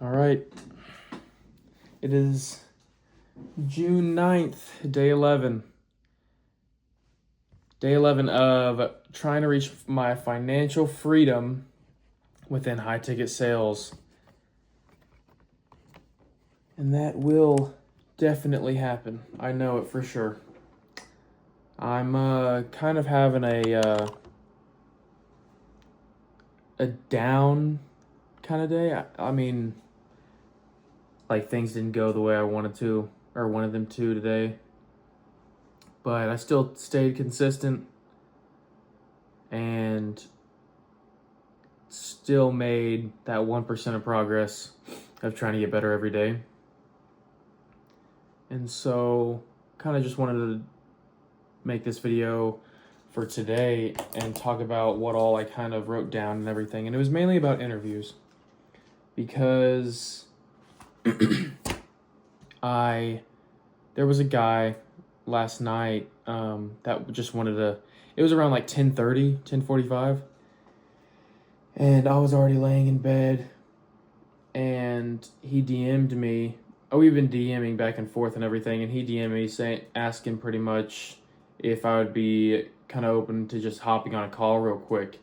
All right. It is June 9th, day 11. Day 11 of trying to reach my financial freedom within high ticket sales. And that will definitely happen. I know it for sure. I'm kind of having a down kind of day. I mean, like things didn't go the way I wanted to or wanted them to today. But I still stayed consistent and still made that 1% of progress of trying to get better every day. And so, kind of just wanted to make this video for today and talk about what all I kind of wrote down and everything. And it was mainly about interviews because there was a guy last night that just wanted to, it was around like 10:30, 10:45. And I was already laying in bed and he DM'd me. Oh, we've been DMing back and forth and everything, and he DM'd me asking pretty much if I would be kind of open to just hopping on a call real quick.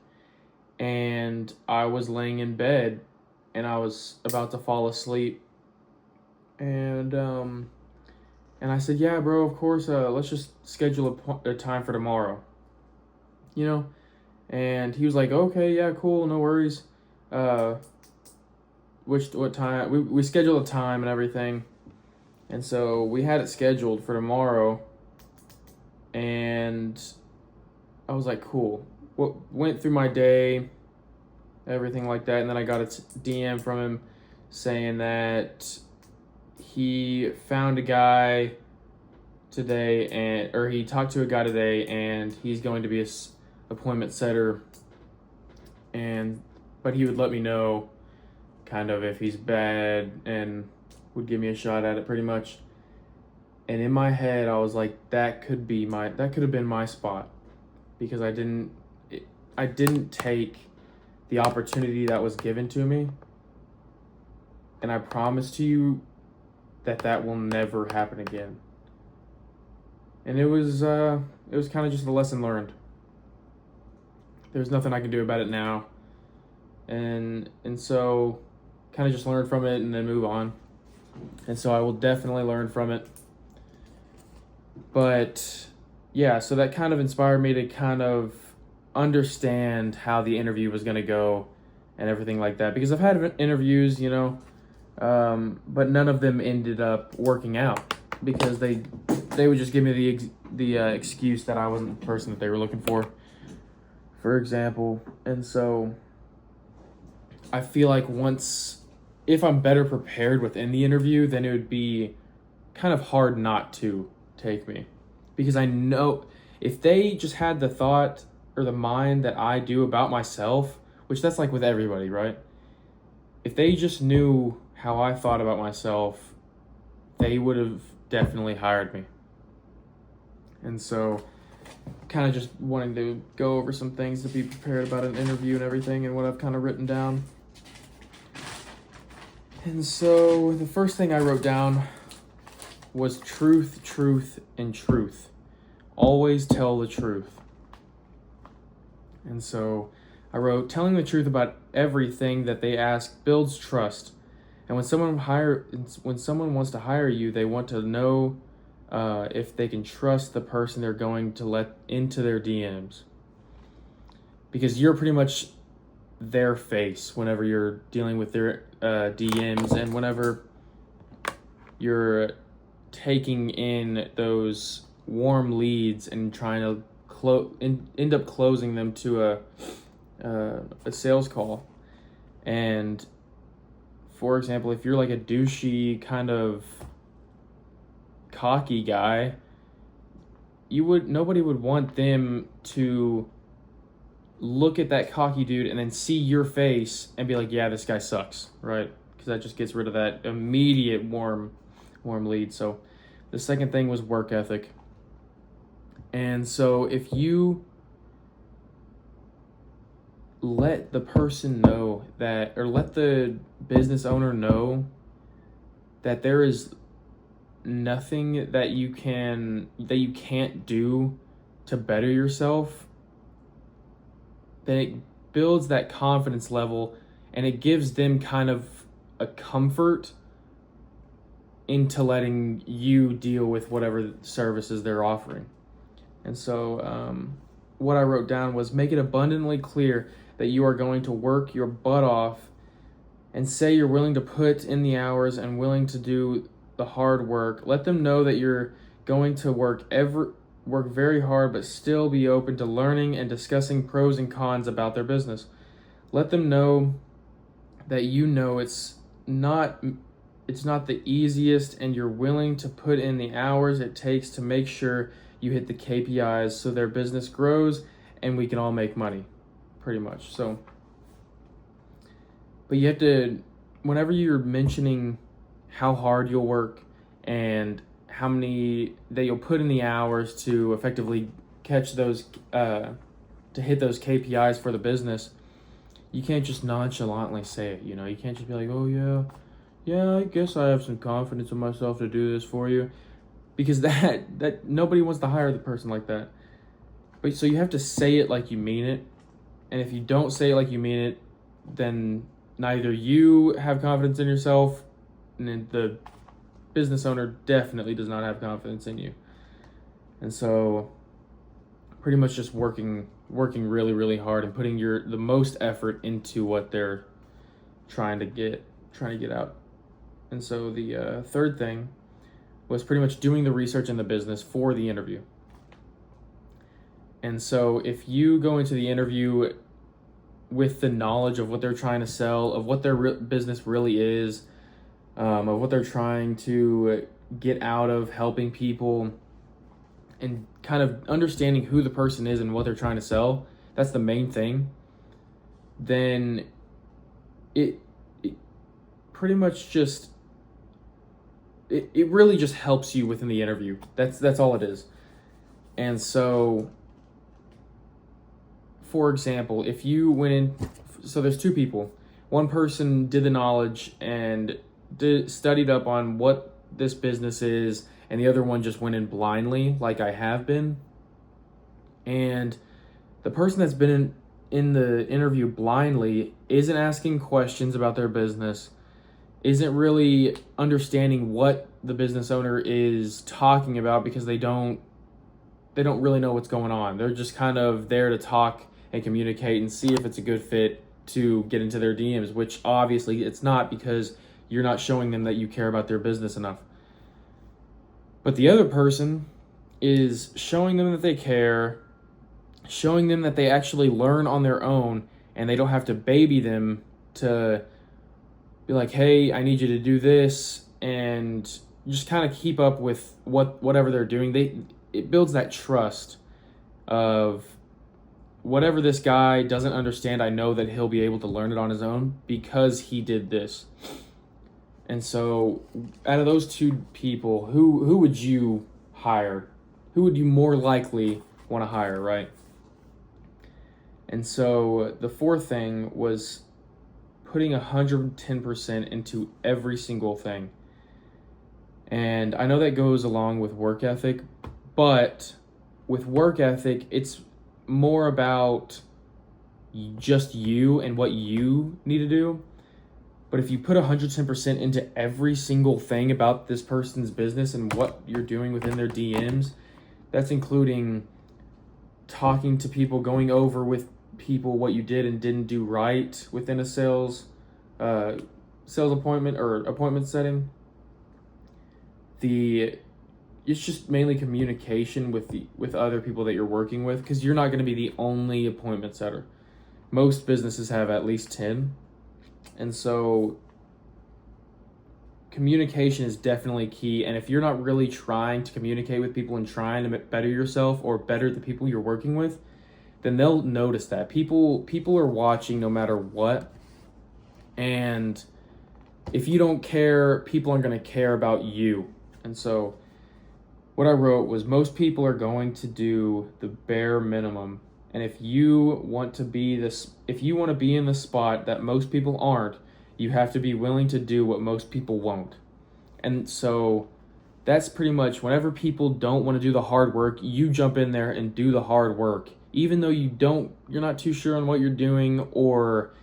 And I was laying in bed and I was about to fall asleep. And I said, "Yeah, bro, of course, let's just schedule a time for tomorrow." You know? And he was like, "Okay, yeah, cool, no worries." What time? We scheduled a time and everything. And so we had it scheduled for tomorrow. And I was like, cool. Went through my day, everything like that. And then I got a DM from him saying that he found a guy today, or he talked to a guy today, and he's going to be a appointment setter. But he would let me know kind of if he's bad and would give me a shot at it pretty much. And in my head I was like, that could have been my spot, because I didn't take the opportunity that was given to me. And I promise to you that will never happen again. And it was kind of just a lesson learned. There's nothing I can do about it now. And so kind of just learn from it and then move on. And so I will definitely learn from it. But yeah, so that kind of inspired me to kind of understand how the interview was going to go and everything like that. Because I've had interviews, but none of them ended up working out because they would just give me the excuse that I wasn't the person that they were looking for example. And so I feel like if I'm better prepared within the interview, then it would be kind of hard not to take me. Because I know if they just had the thought or the mind that I do about myself, which that's like with everybody, right? If they just knew how I thought about myself, they would have definitely hired me. And so kind of just wanting to go over some things to be prepared about an interview and everything and what I've kind of written down. And so the first thing I wrote down was truth, truth, and truth. Always tell the truth. And so I wrote, telling the truth about everything that they ask builds trust. And when someone wants to hire you, they want to know if they can trust the person they're going to let into their DMs. Because you're pretty much their face whenever you're dealing with their DMs, and whenever you're taking in those warm leads and trying to end up closing them to a sales call. And for example, if you're like a douchey kind of cocky guy, nobody would want them to look at that cocky dude and then see your face and be like, yeah, this guy sucks, right? Because that just gets rid of that immediate warm lead. So the second thing was work ethic. And so if you let the person know that, or let the business owner know that there is nothing that you can't do to better yourself. Then it builds that confidence level, and it gives them kind of a comfort into letting you deal with whatever services they're offering. And so what I wrote down was, make it abundantly clear that you are going to work your butt off, and say you're willing to put in the hours and willing to do the hard work. Let them know that you're going to work very hard, but still be open to learning and discussing pros and cons about their business. Let them know that it's not the easiest, and you're willing to put in the hours it takes to make sure you hit the KPIs so their business grows and we can all make money, pretty much. So, but you have to, whenever you're mentioning how hard you'll work and how many that you'll put in the hours to effectively catch those, to hit those KPIs for the business, you can't just nonchalantly say it. You can't just be like, oh yeah, I guess I have some confidence in myself to do this for you, because that nobody wants to hire the person like that. But so you have to say it like you mean it, and if you don't say it like you mean it, then neither you have confidence in yourself, and then the business owner definitely does not have confidence in you. And so pretty much just working really, really hard and putting the most effort into what they're trying to get out. And so the third thing was pretty much doing the research in the business for the interview. And so if you go into the interview with the knowledge of what they're trying to sell, of what their business really is, of what they're trying to get out of helping people, and kind of understanding who the person is and what they're trying to sell, that's the main thing, then it pretty much just, it really just helps you within the interview. That's all it is. And so, for example, if you went in, so there's two people. One person did the knowledge and studied up on what this business is, and the other one just went in blindly, like I have been. And the person that's been in the interview blindly isn't asking questions about their business, isn't really understanding what the business owner is talking about, because they don't really know what's going on. They're just kind of there to talk and communicate and see if it's a good fit to get into their DMs, which obviously it's not, because you're not showing them that you care about their business enough. But the other person is showing them that they care, showing them that they actually learn on their own, and they don't have to baby them to be like, hey, I need you to do this, and just kind of keep up with whatever they're doing. It builds that trust of, whatever this guy doesn't understand, I know that he'll be able to learn it on his own because he did this. And so, out of those two people, who would you hire? Who would you more likely want to hire, right? And so, the fourth thing was putting 110% into every single thing. And I know that goes along with work ethic, but with work ethic, it's more about just you and what you need to do. But if you put 110% into every single thing about this person's business and what you're doing within their DMs, that's including talking to people, going over with people what you did and didn't do right within a sales appointment or appointment setting. It's just mainly communication with other people that you're working with, because you're not going to be the only appointment setter. Most businesses have at least 10. And so communication is definitely key. And if you're not really trying to communicate with people and trying to better yourself or better the people you're working with, then they'll notice that. People are watching no matter what. And if you don't care, people aren't going to care about you. And so what I wrote was, most people are going to do the bare minimum And if you want to be in the spot that most people aren't, you have to be willing to do what most people won't. And so that's pretty much, whenever people don't want to do the hard work, you jump in there and do the hard work. Even though you're not too sure on what you're doing, or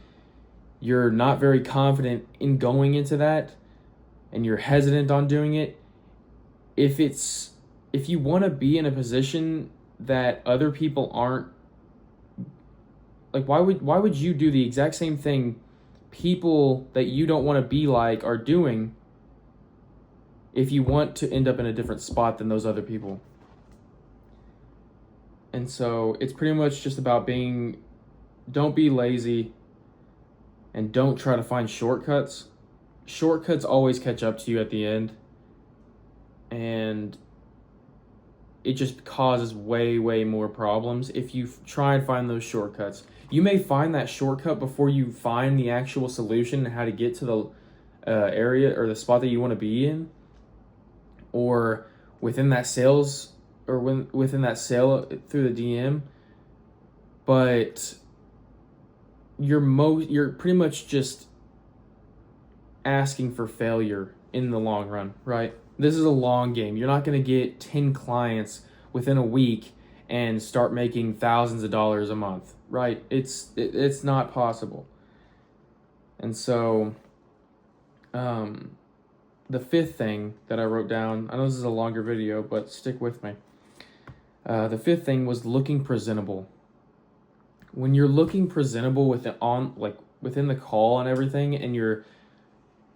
you're not very confident in going into that and you're hesitant on doing it, if you want to be in a position that other people aren't, like, why would you do the exact same thing people that you don't want to be like are doing if you want to end up in a different spot than those other people? And so it's pretty much just about don't be lazy, and don't try to find shortcuts. Shortcuts always catch up to you at the end, and it just causes way, way more problems if you try and find those shortcuts. You may find that shortcut before you find the actual solution and how to get to the area or the spot that you want to be in, or within that sale through the DM. But you're pretty much just asking for failure in the long run, right? This is a long game. You're not going to get 10 clients within a week and start making thousands of dollars a month, right? It's not possible. And so the fifth thing that I wrote down, I know this is a longer video, but stick with me. The fifth thing was looking presentable. When you're looking presentable within the call and everything, and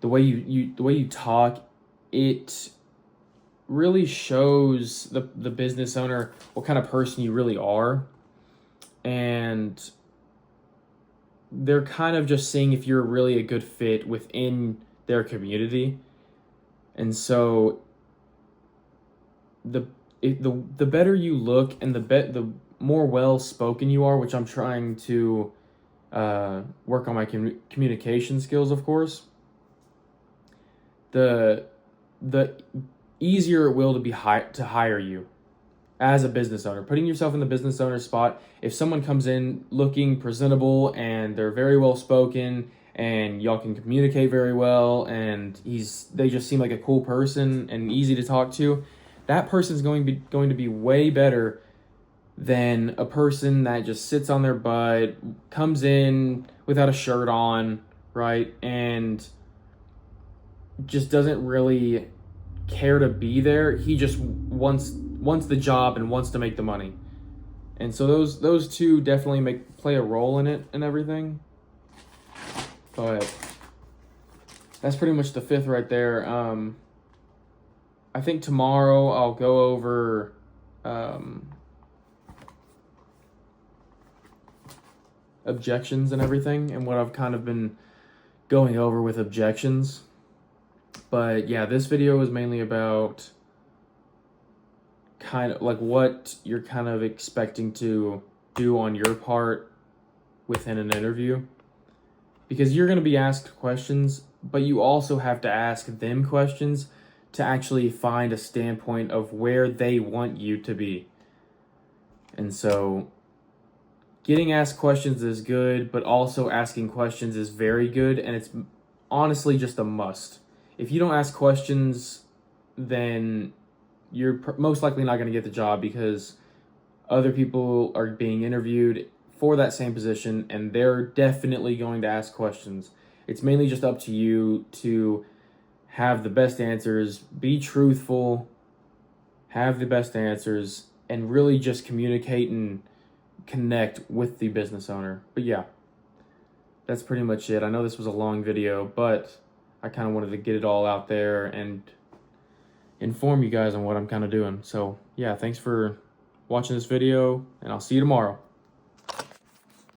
the way you talk, it really shows the business owner what kind of person you really are. And they're kind of just seeing if you're really a good fit within their community. And so the better you look, and the more well-spoken you are, which I'm trying to work on my communication skills, of course, the easier it will to hire you as a business owner. Putting yourself in the business owner spot, if someone comes in looking presentable and they're very well-spoken and y'all can communicate very well, and they just seem like a cool person and easy to talk to, that person's going to be way better than a person that just sits on their butt, comes in without a shirt on, right, and just doesn't really care to be there. He just wants the job and wants to make the money. And so those two definitely play a role in it and everything. But that's pretty much the fifth right there. I think tomorrow I'll go over objections and everything, and what I've kind of been going over with objections. But yeah, this video is mainly about kind of like what you're kind of expecting to do on your part within an interview. Because you're going to be asked questions, but you also have to ask them questions to actually find a standpoint of where they want you to be. And so getting asked questions is good, but also asking questions is very good, and it's honestly just a must. If you don't ask questions, then you're most likely not going to get the job, because other people are being interviewed for that same position, and they're definitely going to ask questions. It's mainly just up to you to have the best answers, be truthful, have the best answers, and really just communicate and connect with the business owner. But yeah, that's pretty much it. I know this was a long video, but I kind of wanted to get it all out there and inform you guys on what I'm kind of doing. So yeah, thanks for watching this video, and I'll see you tomorrow.